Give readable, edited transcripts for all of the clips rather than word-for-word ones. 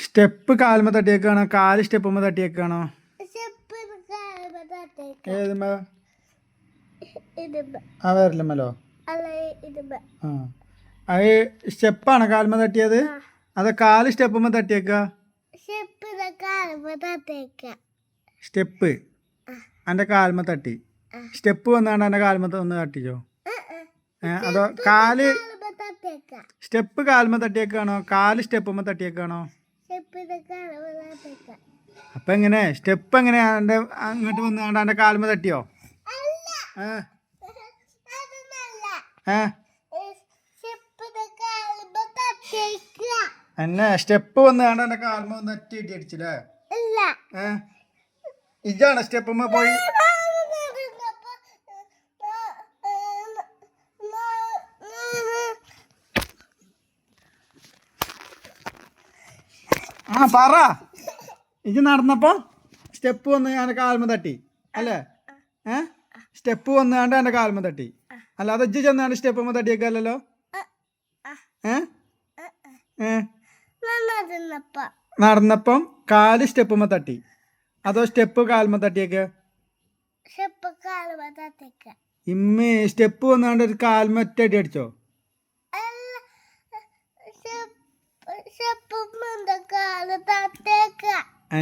Step കാലുമ്പോ തട്ടിയേക്കാണോ കാല് സ്റ്റെപ്പുമ്പോ തട്ടിയേക്കാണോ? ഏതുമ്പോ ആ വരലുമ്മലോ? ആ അത് സ്റ്റെപ്പാണോ കാലുമ്പോ തട്ടിയത്? അതെ കാല് സ്റ്റെപ്പുമ്പോ തട്ടിയേക്ക? സ്റ്റെപ്പ് എന്റെ കാലുമ്പോ തട്ടി. സ്റ്റെപ്പ് വന്നാണ്ട് എന്റെ കാലുമ്പോ ഒന്ന് തട്ടിച്ചോ? അതോ കാല് സ്റ്റെപ്പ് കാലുമ്പോ തട്ടിയേക്കാണോ കാല് സ്റ്റെപ്പുമ്പോ തട്ടിയേക്കാണോ? അപ്പൊ എങ്ങനെ സ്റ്റെപ്പ് എങ്ങനെയാ എന്റെ അങ്ങോട്ട് വന്നാണ്ട് എന്റെ കാലുമ്പോ തട്ടിയോ? എന്നെ സ്റ്റെപ്പ് വന്നാണ്ട് എന്റെ കാലുമ്പോ ഒന്ന് ഒറ്റ ഇടി അടിച്ചില്ലേ? ഇജാണ് സ്റ്റെപ്പുമ്മ പോയി പറ. ഇജ് നടന്നപ്പോ സ്റ്റെപ്പ് വന്ന് ഞാൻ കാലുമ്പോ തട്ടി അല്ലേ? സ്റ്റെപ്പ് വന്നാണ്ട് എന്റെ കാലുമ്പോ തട്ടി അല്ലാതെ ഇജ്ജ് ചെന്നാണ്ട് സ്റ്റെപ്പുമ്മ തട്ടിയേക്കല്ലോ? നടന്നപ്പം കാല് സ്റ്റെപ്പുമ്മ തട്ടി അതോ സ്റ്റെപ്പ് കാലുമ്മ തട്ടിയേക്ക? ഇമ്മേ സ്റ്റെപ്പ് വന്നാണ്ട് ഒരു കാലുമ്മ ഒറ്റ അടി അടിച്ചോ?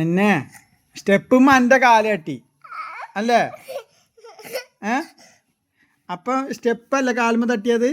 എന്നെ സ്റ്റെപ്പുമ്മ എന്റെ കാല് തട്ടി അല്ലേ? അപ്പൊ സ്റ്റെപ്പല്ലേ കാലുമ്മ തട്ടിയത്?